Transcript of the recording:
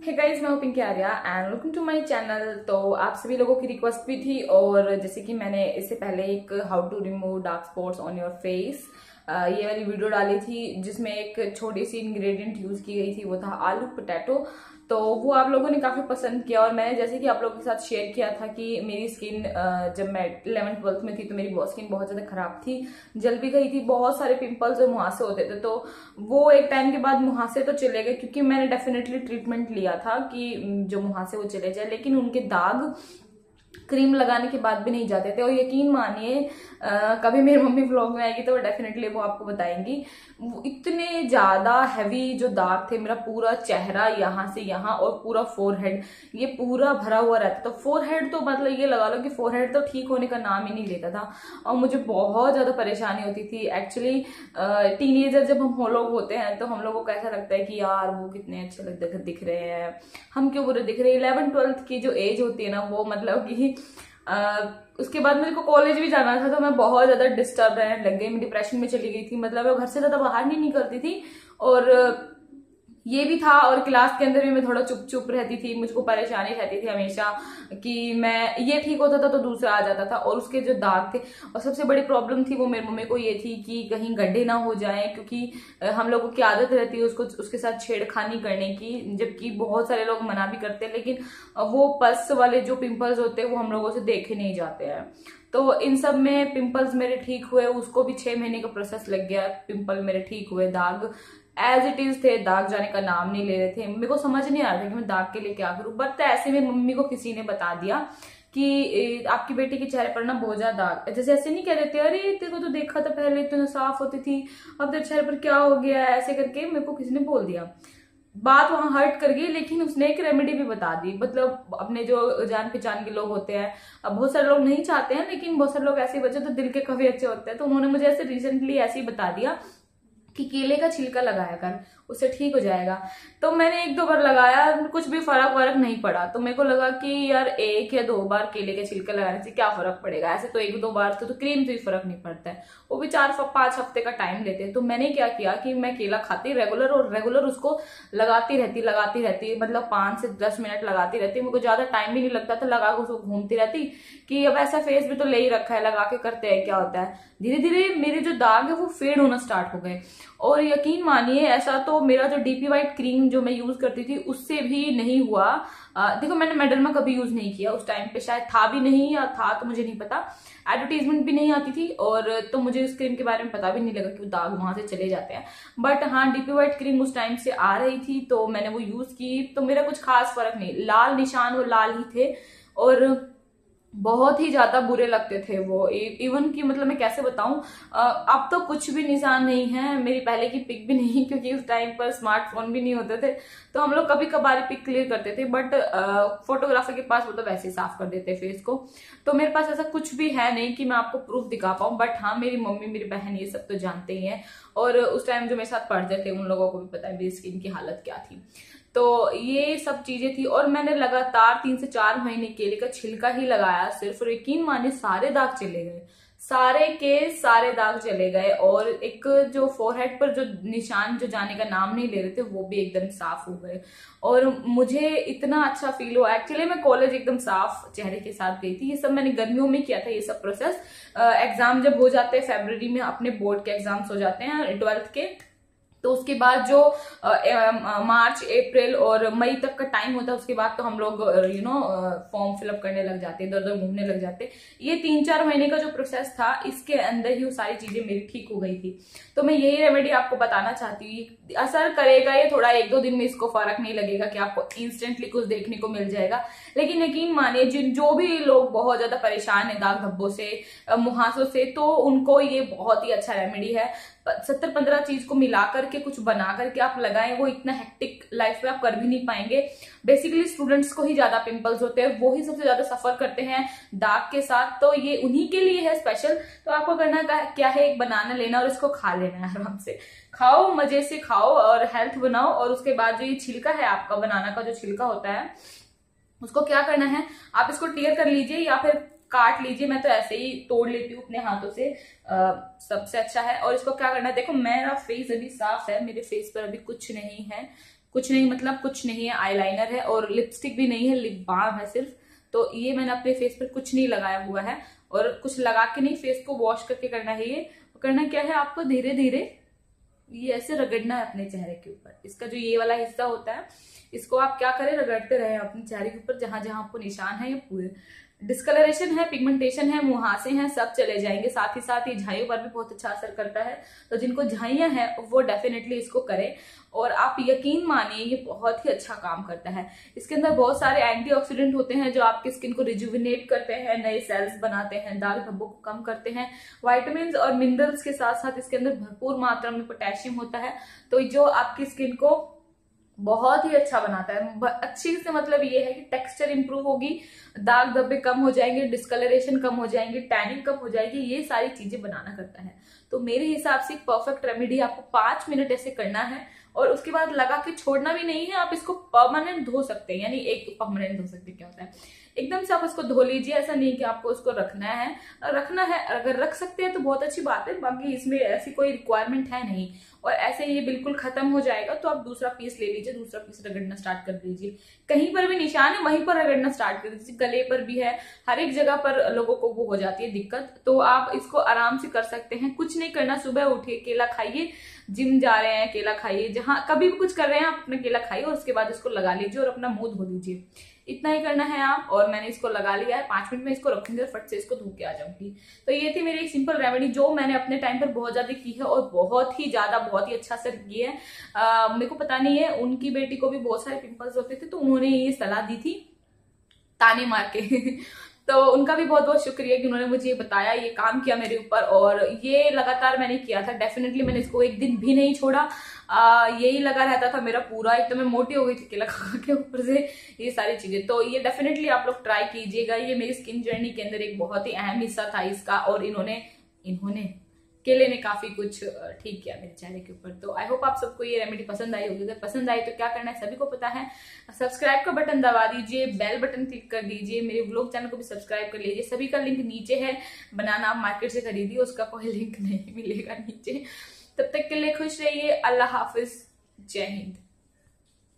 हे guys, मैं हूं Pinky Arya and welcome to my channel. तो आप सभी लोगों की रिक्वेस्ट भी थी और जैसे कि मैंने इससे पहले एक how to remove dark spots on your face ये वाली वीडियो डाली थी जिसमें एक छोटी सी इंग्रेडिएंट यूज की गई थी, वो था आलू पोटैटो। तो वो आप लोगों ने काफी पसंद किया और मैंने जैसे कि आप लोगों के साथ शेयर किया था कि मेरी स्किन जब मैं 11th-12th में थी तो मेरी स्किन बहुत ज्यादा खराब थी, जल भी गई थी, बहुत सारे पिंपल्स और मुहासे होते थे। तो वो एक टाइम के बाद मुहासे तो चले गए क्योंकि मैंने डेफिनेटली ट्रीटमेंट लिया था कि जो मुहासे वो चले जाए, लेकिन उनके दाग क्रीम लगाने के बाद भी नहीं जाते थे। और यकीन मानिए कभी मेरी मम्मी व्लॉग में आएगी तो डेफिनेटली वो आपको बताएंगी, वो इतने ज्यादा हैवी जो दाग थे, मेरा पूरा चेहरा यहाँ से यहाँ और पूरा फोरहेड ये पूरा भरा हुआ रहता। तो फोरहेड तो मतलब ये लगा लो कि फोरहेड तो ठीक होने का नाम ही नहीं लेता था और मुझे बहुत ज्यादा परेशानी होती थी। एक्चुअली टीनेजर जब हम लोग होते हैं तो हम लोगों को ऐसा लगता है कि यार वो कितने अच्छे दिख रहे हैं, हम क्यों बुरे दिख रहे हैं। 11th-12th की जो एज होती है ना वो मतलब कि उसके बाद मेरे को कॉलेज भी जाना था तो मैं बहुत ज्यादा डिस्टर्ब रहने लग गई, मैं डिप्रेशन में चली गई थी। मतलब मैं घर से ज्यादा बाहर नहीं निकलती थी और ये भी था। और क्लास के अंदर भी मैं थोड़ा चुप चुप रहती थी, मुझको परेशानी रहती थी हमेशा कि मैं ये ठीक होता था तो दूसरा आ जाता था। और उसके जो दाग थे, और सबसे बड़ी प्रॉब्लम थी वो मेरी मम्मी को ये थी कि कहीं गड्ढे ना हो जाए, क्योंकि हम लोगों की आदत रहती है उसको उसके साथ छेड़खानी करने की, जबकि बहुत सारे लोग मना भी करते हैं, लेकिन वो पस वाले जो पिंपल्स होते हैं वो हम लोगों से देखे नहीं जाते हैं। तो इन सब में पिंपल्स मेरे ठीक हुए, उसको भी 6 महीने का प्रोसेस लग गया, पिंपल मेरे ठीक हुए, दाग एज इट इज थे, दाग जाने का नाम नहीं ले रहे थे। मेरे को समझ नहीं आ रहा था कि मैं दाग के लिए क्या करूं, बट ऐसे में मम्मी को किसी ने बता दिया कि आपकी बेटी के चेहरे पर ना बहुत ज्यादा दाग, जैसे ऐसे नहीं कह देते अरे तेरे को तो देखा था पहले इतना साफ होती थी, अब तेरे चेहरे पर क्या हो गया, ऐसे करके मेरे को किसी ने बोल दिया। बात वहां हर्ट कर गई, लेकिन उसने एक रेमेडी भी बता दी। मतलब अपने जो जान पहचान के लोग होते हैं, अब बहुत सारे लोग नहीं चाहते हैं लेकिन बहुत सारे लोग ऐसे बचे तो दिल के काफी अच्छे होते हैं, तो उन्होंने मुझे ऐसे रिसेंटली ऐसे ही बता दिया कि केले का छिलका लगाया कर, उससे ठीक हो जाएगा। तो मैंने 1-2 बार लगाया, कुछ भी फर्क नहीं पड़ा। तो मेरे को लगा कि यार 1 या 2 बार केले का छिलका लगाने से क्या फर्क पड़ेगा, ऐसे तो 1-2 बार तो क्रीम से भी फर्क नहीं पड़ता है, वो भी 4-5 हफ्ते का टाइम लेते हैं। तो मैंने क्या किया कि मैं केला खाती रेगुलर और रेगुलर उसको लगाती रहती, मतलब 5 से 10 मिनट लगाती रहती। मेरे को ज्यादा टाइम भी नहीं लगता था, लगा के उसको घूमती रहती कि अब ऐसा फेस भी तो ले ही रखा है, लगा के करते हैं क्या होता है। धीरे धीरे मेरे जो दाग है वो फेड होना स्टार्ट हो गए। और यकीन मानिए ऐसा तो मेरा जो डीपी वाइट क्रीम जो मैं यूज करती थी उससे भी नहीं हुआ। देखो मैंने मेडरमा कभी यूज नहीं किया, उस टाइम पे शायद था भी नहीं, या था तो मुझे नहीं पता, एडवर्टीजमेंट भी नहीं आती थी और तो मुझे उस क्रीम के बारे में पता भी नहीं लगा कि वो दाग वहां से चले जाते हैं। बट हाँ, डीपी वाइट क्रीम उस टाइम से आ रही थी तो मैंने वो यूज की, तो मेरा कुछ खास फर्क नहीं, लाल निशान वो लाल ही थे और बहुत ही ज्यादा बुरे लगते थे वो। इवन की मतलब मैं कैसे बताऊं, अब तो कुछ भी निशान नहीं है, मेरी पहले की पिक भी नहीं, क्योंकि उस टाइम पर स्मार्टफोन भी नहीं होते थे तो हम लोग कभी कभार पिक क्लियर करते थे, बट फोटोग्राफर के पास वो तो वैसे ही साफ कर देते फेस को। तो मेरे पास ऐसा कुछ भी है नहीं कि मैं आपको प्रूफ दिखा पाऊं, बट हाँ मेरी मम्मी मेरी बहन ये सब तो जानते ही हैं और उस टाइम जो मेरे साथ पढ़ते थे उन लोगों को भी पता है मेरी स्किन की हालत क्या थी। तो ये सब चीजें थी और मैंने लगातार 3 से 4 महीने केले का छिलका ही लगाया सिर्फ, और यकीन मानिए सारे दाग चले गए, सारे के सारे दाग चले गए। और एक जो फोरहेड पर जो निशान जो जाने का नाम नहीं ले रहे थे वो भी एकदम साफ हो गए और मुझे इतना अच्छा फील हुआ। एक्चुअली मैं कॉलेज एकदम साफ चेहरे के साथ गई थी, ये सब मैंने गर्मियों में किया था ये सब प्रोसेस। एग्जाम जब हो जाते हैं फरवरी में, अपने बोर्ड के एग्जाम्स हो जाते हैं 12th के, तो उसके बाद जो मार्च अप्रैल और मई तक का टाइम होता है उसके बाद तो हम लोग फॉर्म फिलअप करने लग जाते, इधर उधर घूमने लग जाते। ये 3-4 महीने का जो प्रोसेस था इसके अंदर ही वो सारी चीजें मेरी ठीक हो गई थी। तो मैं यही रेमेडी आपको बताना चाहती हूँ, असर करेगा ये थोड़ा, 1-2 दिन में इसको फर्क नहीं लगेगा कि आपको इंस्टेंटली कुछ देखने को मिल जाएगा, लेकिन यकीन मानिए जो भी लोग बहुत ज्यादा परेशान है दाग धब्बों से, मुहासों से, तो उनको ये बहुत ही अच्छा रेमेडी है। 70-15 चीज को मिला करके कुछ बना करके आप लगाएं, वो इतना हेक्टिक लाइफ में आप कर भी नहीं पाएंगे। बेसिकली स्टूडेंट्स को ही ज्यादा पिंपल्स होते हैं, वो ही सबसे ज्यादा सफर करते हैं दाग के साथ, तो ये उन्हीं के लिए है स्पेशल। तो आपको करना क्या है, एक बनाना लेना और इसको खा लेना है, आराम से खाओ, मजे से खाओ और हेल्थ बनाओ। और उसके बाद जो ये छिलका है आपका, बनाना का जो छिलका होता है, उसको क्या करना है, आप इसको टीयर कर लीजिए या फिर काट लीजिए, मैं तो ऐसे ही तोड़ लेती हूँ अपने हाथों से, सबसे अच्छा है। और इसको क्या करना है, देखो मेरा फेस अभी साफ है, मेरे फेस पर अभी कुछ नहीं है, कुछ नहीं, मतलब कुछ नहीं है, आईलाइनर है और लिपस्टिक भी नहीं है, लिप बाम है सिर्फ। तो ये मैंने अपने फेस पर कुछ नहीं लगाया हुआ है और कुछ लगा के नहीं, फेस को वॉश करके करना है। ये करना क्या है, आपको धीरे धीरे ये ऐसे रगड़ना है अपने चेहरे के ऊपर। इसका जो ये वाला हिस्सा होता है, इसको आप क्या करें, रगड़ते रहे अपने चेहरे के ऊपर, जहां जहां आपको निशान है। ये पूरे डिस्कलरेशन है, पिगमेंटेशन है, मुहासे हैं, सब चले जाएंगे। साथ ही साथ ये झाइयों पर भी बहुत अच्छा असर करता है। तो जिनको झाइयां हैं वो डेफिनेटली इसको करें और आप यकीन मानिए ये बहुत ही अच्छा काम करता है। इसके अंदर बहुत सारे एंटीऑक्सीडेंट होते हैं जो आपकी स्किन को रिजुविनेट करते हैं, नए सेल्स बनाते हैं, दाग धब्बों को कम करते हैं। विटामिन और मिनरल्स के साथ साथ इसके अंदर भरपूर मात्रा में पोटेशियम होता है, तो जो आपकी स्किन को बहुत ही अच्छा बनाता है। अच्छी से मतलब ये है कि टेक्सचर इंप्रूव होगी, दाग धब्बे कम हो जाएंगे, डिस्कलरेशन कम हो जाएंगे, टैनिंग कम हो जाएगी, ये सारी चीजें बनाना करता है। तो मेरे हिसाब से परफेक्ट रेमेडी, आपको 5 मिनट ऐसे करना है और उसके बाद लगा के छोड़ना भी नहीं है। आप इसको परमानेंट धो सकते हैं, यानी एक परमानेंट धो सकते हैं, क्या होता है एकदम से आप उसको धो लीजिए। ऐसा नहीं कि आपको उसको रखना है, अगर रख सकते हैं तो बहुत अच्छी बात है, बाकी इसमें ऐसी कोई रिक्वायरमेंट है नहीं। और ऐसे ये बिल्कुल खत्म हो जाएगा तो आप दूसरा पीस ले लीजिए, दूसरा पीस रगड़ना स्टार्ट कर दीजिए। कहीं पर भी निशान है वहीं पर रगड़ना स्टार्ट कर दीजिए, गले पर भी है, हर एक जगह पर लोगों को वो हो जाती है दिक्कत। तो आप इसको आराम से कर सकते हैं, कुछ नहीं करना। सुबह उठिए, केला खाइए, जिम जा रहे हैं केला खाइए, जहां कभी भी कुछ कर रहे हैं आप अपना केला खाइए और उसके बाद इसको लगा लीजिए और अपना मुंह धो लीजिए। इतना ही करना है आप। और मैंने इसको लगा लिया है, 5 मिनट में इसको रखूंगी और फट से इसको धो के आ जाऊंगी। तो ये थी मेरी एक सिंपल रेमेडी जो मैंने अपने टाइम पर बहुत ज्यादा की है और बहुत ही अच्छा असर किया है। मेरे को पता नहीं है, उनकी बेटी को भी बहुत सारे पिंपल्स होते थे तो उन्होंने ये सलाह दी थी ताने मार के तो उनका भी बहुत बहुत शुक्रिया कि उन्होंने मुझे ये बताया, ये काम किया मेरे ऊपर और ये लगातार मैंने किया था। डेफिनेटली मैंने इसको एक दिन भी नहीं छोड़ा, यही लगा रहता था मेरा पूरा। एक तो मैं मोटी हो गई थी केला खा के, ऊपर से ये सारी चीजें। तो ये डेफिनेटली आप लोग ट्राई कीजिएगा। ये मेरी स्किन जर्नी के अंदर एक बहुत ही अहम हिस्सा था इसका और इन्होंने केले ने काफी कुछ ठीक किया मेरे चेहरे के ऊपर। तो आई होप आप सबको ये रेमेडी पसंद आई होगी। अगर पसंद आई तो क्या करना है सभी को पता है, सब्सक्राइब का बटन दबा दीजिए, बेल बटन क्लिक कर दीजिए, मेरे व्लॉग चैनल को भी सब्सक्राइब कर लीजिए। सभी का लिंक नीचे है, बनाना आप मार्केट से खरीदिए, उसका कोई लिंक नहीं मिलेगा नीचे। तब तक के लिए खुश रहिए, अल्लाह हाफिज, जय हिंद।